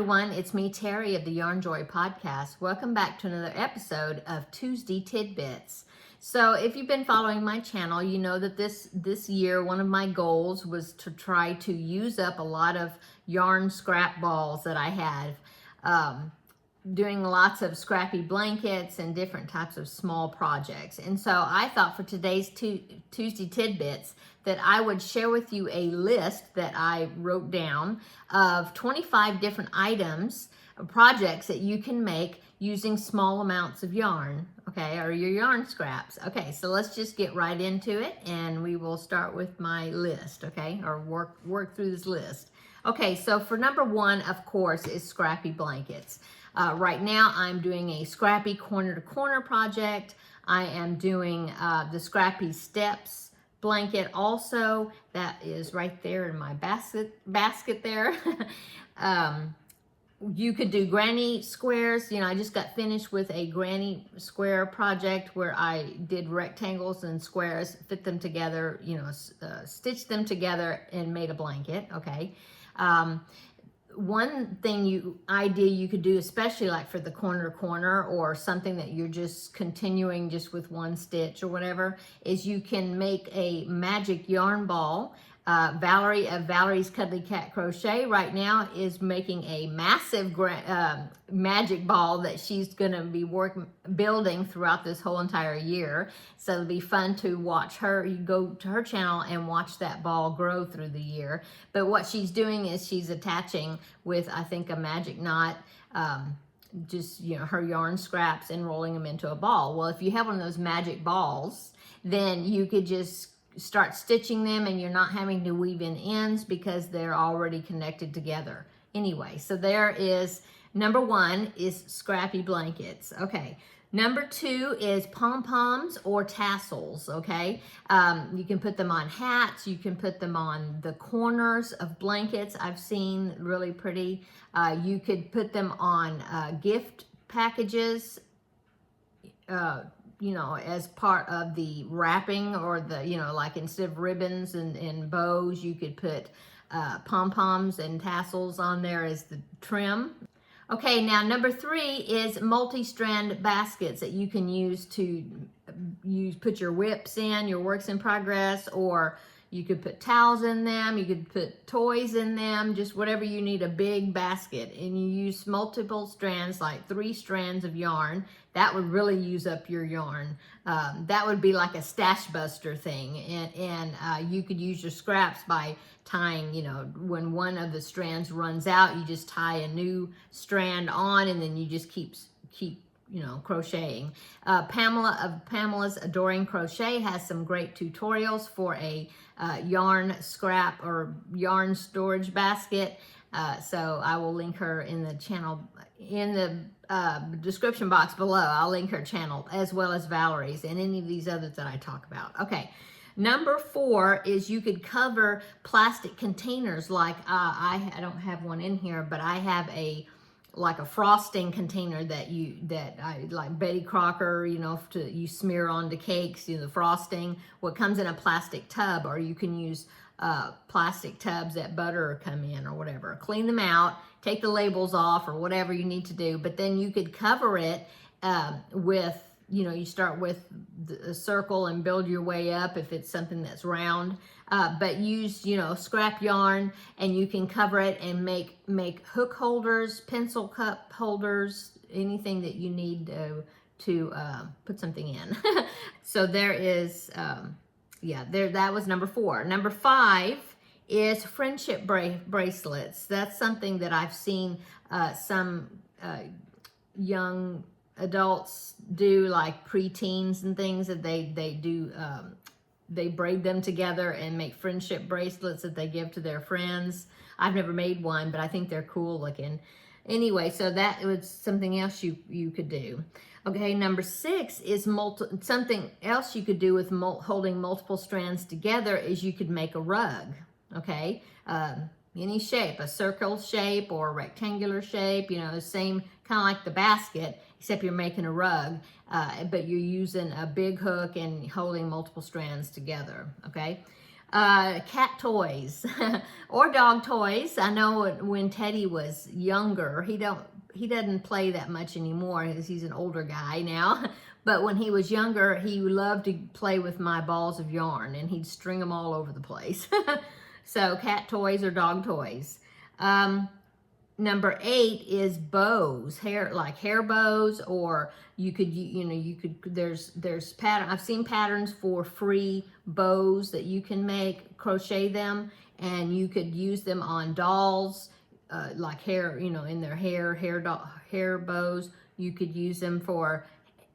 everyone, it's me, Terry of the Yarn Joy podcast. Welcome back to another episode of Tuesday Tidbits. So if you've been following my channel, you know that this year, one of my goals was to try to use up a lot of yarn scrap balls that I had, doing lots of scrappy blankets and different types of small projects. And so I thought for today's Tuesday Tidbits that I would share with you a list that I wrote down of 25 different items, projects that you can make using small amounts of yarn, okay, or your yarn scraps. Okay, so let's just get right into it, and we will start with my list, okay, or work through this list. Okay, so for number one, of course, is scrappy blankets. Right now, I'm doing a scrappy corner-to-corner project. I am doing the scrappy steps blanket also. That is right there in my basket there. You could do granny squares. You know, I just got finished with a granny square project where I did rectangles and squares, fit them together, you know, stitched them together and made a blanket, okay? One idea you could do, especially like for the corner to corner or something that you're just continuing just with one stitch or whatever, is you can make a magic yarn ball. Valerie of Valerie's Cuddly Cat Crochet right now is making a massive magic ball that she's going to be building throughout this whole entire year. So it'll be fun to watch her. You go to her channel and watch that ball grow through the year. But what she's doing is she's attaching with, I think, a magic knot, just, you know, her yarn scraps and rolling them into a ball. Well, if you have one of those magic balls, then you could just start stitching them and you're not having to weave in ends because they're already connected together. Anyway, so there is number one is scrappy blankets. Okay. Number two is pom-poms or tassels, okay? You can put them on hats. You can put them on the corners of blankets. I've seen really pretty. You could put them on gift packages, you know, as part of the wrapping, or the, you know, like instead of ribbons and bows, you could put pom-poms and tassels on there as the trim. Okay, now number three is multi-strand baskets that you can use to put your whips in, your works in progress, or you could put towels in them, you could put toys in them, just whatever you need, a big basket. And you use multiple strands, like 3 strands of yarn. That would really use up your yarn. That would be like a stash buster thing. And you could use your scraps by tying, you know, when one of the strands runs out, you just tie a new strand on, and then you just keep you know, crocheting. Pamela of Pamela's Adoring Crochet has some great tutorials for a yarn scrap or yarn storage basket. So I will link her in the channel, in the description box below. I'll link her channel as well as Valerie's and any of these others that I talk about. Okay. Number four is you could cover plastic containers, like I don't have one in here, but I have like a frosting container that I like, Betty Crocker, you know, you smear onto cakes, you know, the frosting. What comes in a plastic tub, or you can use plastic tubs that butter come in or whatever. Clean them out, take the labels off or whatever you need to do, but then you could cover it with, you know, you start with a circle and build your way up if it's something that's round. But use, you know, scrap yarn, and you can cover it and make hook holders, pencil cup holders, anything that you need to put something in. So there is, that was number four. Number five is friendship bracelets. That's something that I've seen some young adults do, like preteens and things, that they do. They braid them together and make friendship bracelets that they give to their friends. I've never made one, but I think they're cool looking. Anyway, so that was something else you could do. Okay, number six is something else you could do with holding multiple strands together is you could make a rug. Okay, any shape, a circle shape or a rectangular shape, you know, the same kind of like the basket, except you're making a rug, but you're using a big hook and holding multiple strands together, okay? Cat toys or dog toys. I know when Teddy was younger, he doesn't play that much anymore because he's an older guy now. But when he was younger, he loved to play with my balls of yarn, and he'd string them all over the place. So cat toys or dog toys. Number 8 is bows, like hair bows, or you could, there's pattern. I've seen patterns for free bows that you can make, crochet them, and you could use them on dolls, like hair, in their hair bows. You could use them for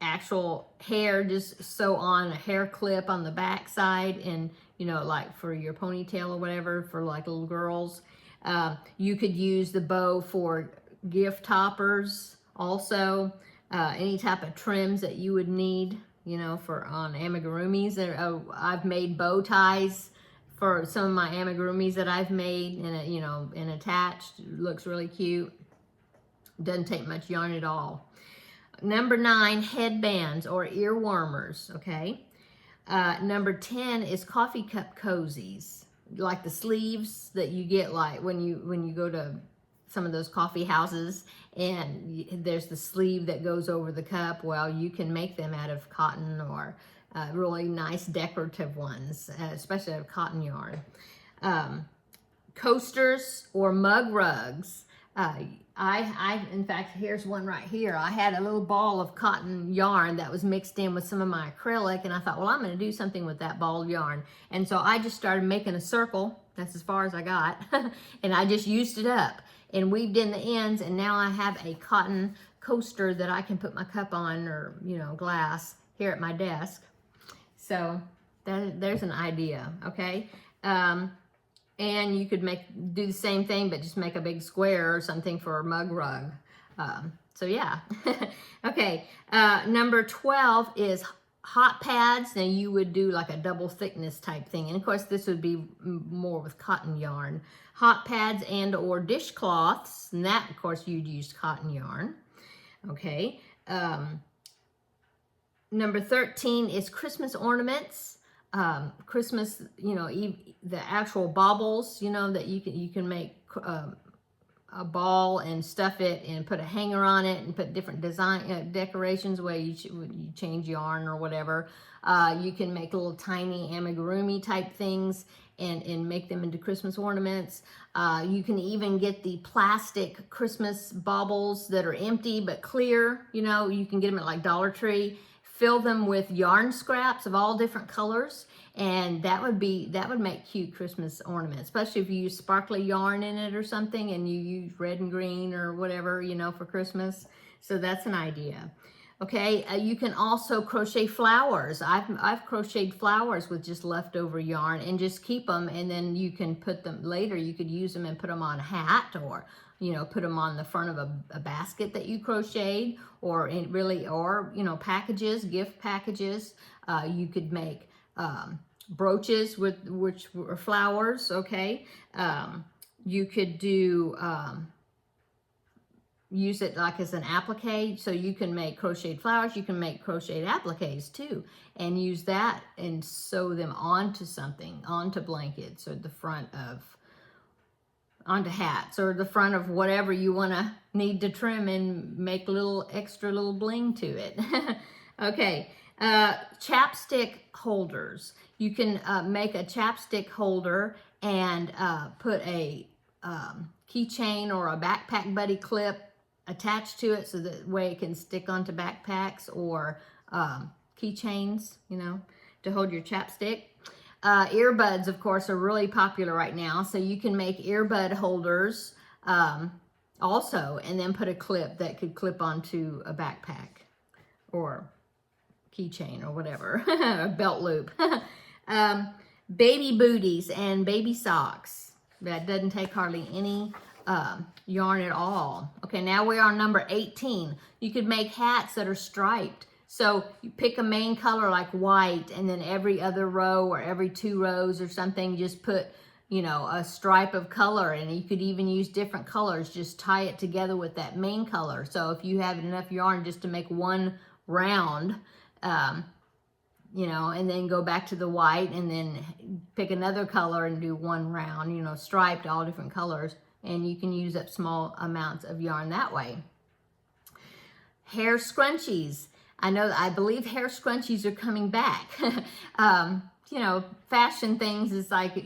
actual hair, just sew on a hair clip on the back side, and like for your ponytail or whatever, for like little girls. You could use the bow for gift toppers also, any type of trims that you would need, for on amigurumis. I've made bow ties for some of my amigurumis that I've made, and attached. It looks really cute. Doesn't take much yarn at all. Number 9, headbands or earwarmers, okay? Number 10 is coffee cup cozies, like the sleeves that you get like when you go to some of those coffee houses, and there's the sleeve that goes over the cup. Well, you can make them out of cotton or really nice decorative ones, especially out of cotton yarn. Coasters or mug rugs. In fact, here's one right here. I had a little ball of cotton yarn that was mixed in with some of my acrylic, and I thought, well, I'm going to do something with that ball of yarn. And so I just started making a circle. That's as far as I got. And I just used it up and weaved in the ends, and now I have a cotton coaster that I can put my cup on, or, glass here at my desk. So there's an idea, okay? And you could do the same thing, but just make a big square or something for a mug rug. So yeah. Okay, number 12 is hot pads. Now you would do like a double thickness type thing. And of course this would be more with cotton yarn. Hot pads and or dishcloths. And that, of course, you'd use cotton yarn. Okay. Number 13 is Christmas ornaments. Christmas, the actual baubles, that you can make a ball and stuff it and put a hanger on it and put different design decorations where you change yarn or whatever. You can make little tiny amigurumi type things and make them into Christmas ornaments. You can even get the plastic Christmas baubles that are empty but clear. You can get them at like Dollar Tree. Fill them with yarn scraps of all different colors, and that would make cute Christmas ornaments, especially if you use sparkly yarn in it or something, and you use red and green or whatever, for Christmas. So that's an idea. Okay, you can also crochet flowers. I've crocheted flowers with just leftover yarn and just keep them, and then you can put them later. You could use them and put them on a hat, or put them on the front of a basket that you crocheted, or packages, gift packages. You could make brooches which were flowers. Okay, you could do use it like as an applique, so you can make crocheted flowers. You can make crocheted appliques too, and use that and sew them onto something, onto blankets, or the front of onto hats, or the front of whatever you need to trim and make extra little bling to it. Okay, chapstick holders. You can make a chapstick holder and put a keychain or a backpack buddy clip attached to it, so that way it can stick onto backpacks or keychains, to hold your chapstick. Earbuds, of course, are really popular right now, so you can make earbud holders also, and then put a clip that could clip onto a backpack or keychain or whatever, a belt loop. Baby booties and baby socks. That doesn't take hardly any yarn at all. Okay, now we're on number 18. You could make hats that are striped. So you pick a main color like white, and then every other row or every 2 rows or something, just put, a stripe of color, and you could even use different colors. Just tie it together with that main color. So if you have enough yarn just to make one round, you know, and then go back to the white and then pick another color and do one round, you know, striped, all different colors. And you can use up small amounts of yarn that way. Hair scrunchies. I believe hair scrunchies are coming back. You know, fashion things is like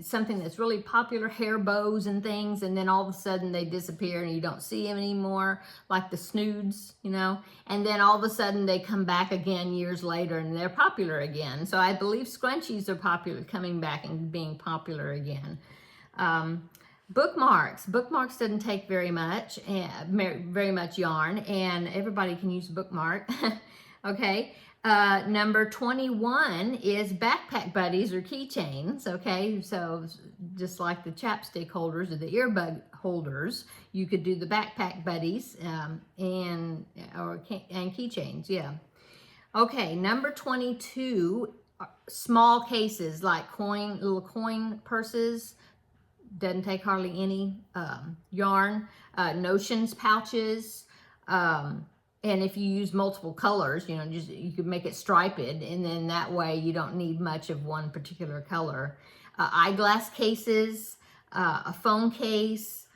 something that's really popular, hair bows and things, and then all of a sudden they disappear and you don't see them anymore, like the snoods, you know, and then all of a sudden they come back again years later and they're popular again. So I believe scrunchies are popular, coming back and being popular again. Bookmarks. Bookmarks doesn't take very much yarn, and everybody can use a bookmark. Okay. Number 21 is backpack buddies or keychains. Okay, so just like the chapstick holders or the earbud holders, you could do the backpack buddies and keychains. Yeah. Okay, number 22, small cases like little coin purses. Doesn't take hardly any yarn. Notions pouches. And if you use multiple colors, you know, you could make it striped, and then that way you don't need much of one particular color. Eyeglass cases, a phone case,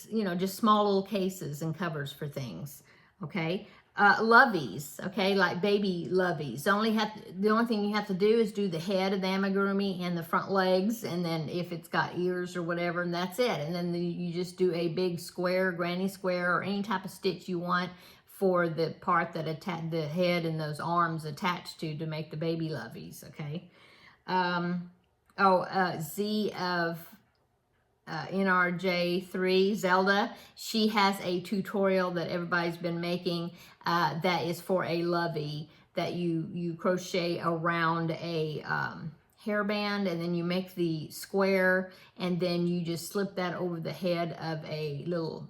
you know, just small little cases and covers for things. Okay. Loveys, okay, like baby loveys. The only thing you have to do is do the head of the amigurumi and the front legs, and then if it's got ears or whatever, and that's it. And then you just do a big square, granny square, or any type of stitch you want for the part that the head and those arms attached to make the baby loveys. Okay. Z of NRJ3, Zelda, she has a tutorial that everybody's been making that is for a lovey that you crochet around a hairband, and then you make the square, and then you just slip that over the head of a little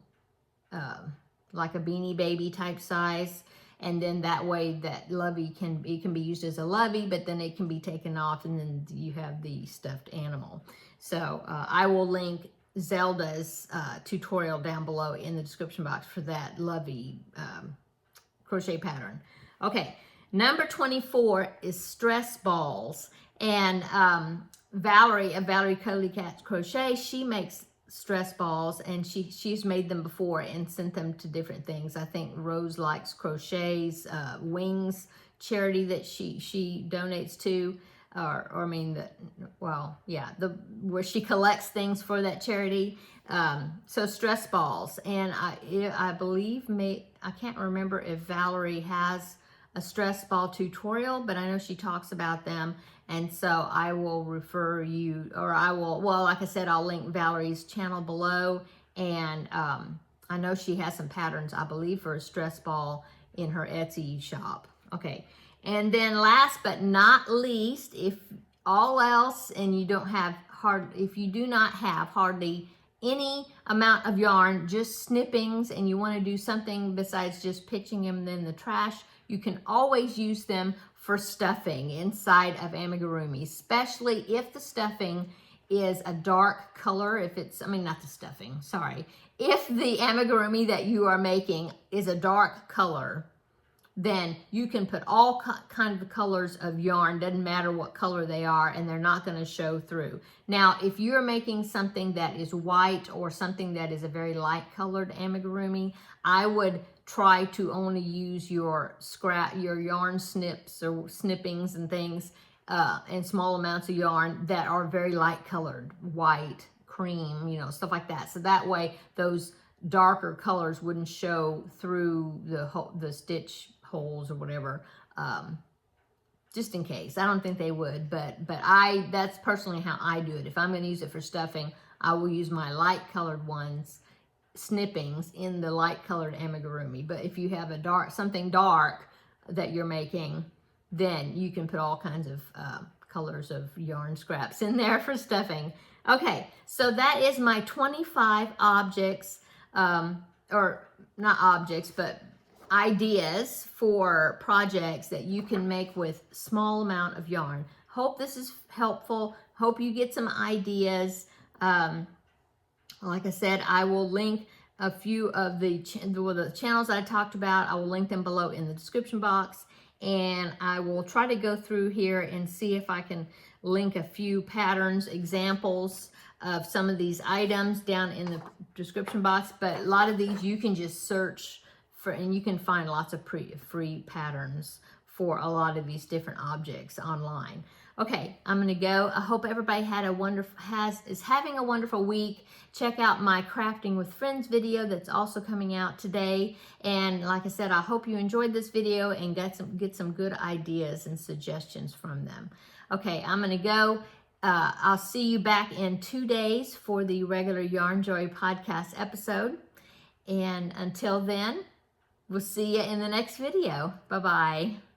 like a beanie baby type size, and then that way that lovey can be used as a lovey, but then it can be taken off, and then you have the stuffed animal. So I will link Zelda's tutorial down below in the description box for that lovey crochet pattern. Okay, number 24 is stress balls, and Valerie of Valerie Coley Cat's Crochet, she makes stress balls, and she's made them before and sent them to different things. I think Rose Likes Crochets Wings charity that she donates to, where she collects things for that charity. So stress balls, and I believe I can't remember if Valerie has a stress ball tutorial, but I know she talks about them, and so I will refer you, or like I said, I'll link Valerie's channel below, and I know she has some patterns, I believe, for a stress ball in her Etsy shop. Okay, and then last but not least, if all else, and you do not have hardly any amount of yarn, just snippings, and you want to do something besides just pitching them in the trash, you can always use them for stuffing inside of amigurumi, especially if the stuffing is a dark color. If the amigurumi that you are making is a dark color, then you can put all kind of colors of yarn, doesn't matter what color they are, and they're not going to show through. Now, if you're making something that is white or something that is a very light colored amigurumi, I would try to only use your yarn snips or snippings and things and small amounts of yarn that are very light colored, white, cream, you know, stuff like that. So that way those darker colors wouldn't show through the stitch holes or whatever, just in case. I don't think they would, but that's personally how I do it. If I'm going to use it for stuffing, I will use my light colored ones, snippings, in the light colored amigurumi. But if you have something dark that you're making, then you can put all kinds of colors of yarn scraps in there for stuffing. Okay, so that is my 25 objects, or not objects, but ideas for projects that you can make with small amount of yarn. Hope this is helpful. Hope you get some ideas. Like I said, I will link a few of the channels I talked about. I will link them below in the description box. and I will try to go through here and see if I can link a few patterns, examples of some of these items down in the description box. But a lot of these you can just search for, and you can find lots of free patterns for a lot of these different objects online. Okay, I'm gonna go. I hope everybody had a is having a wonderful week. Check out my Crafting with Friends video that's also coming out today. And like I said, I hope you enjoyed this video and get some good ideas and suggestions from them. Okay, I'm gonna go. I'll see you back in 2 days for the regular Yarn Joy podcast episode. And until then, we'll see you in the next video. Bye-bye.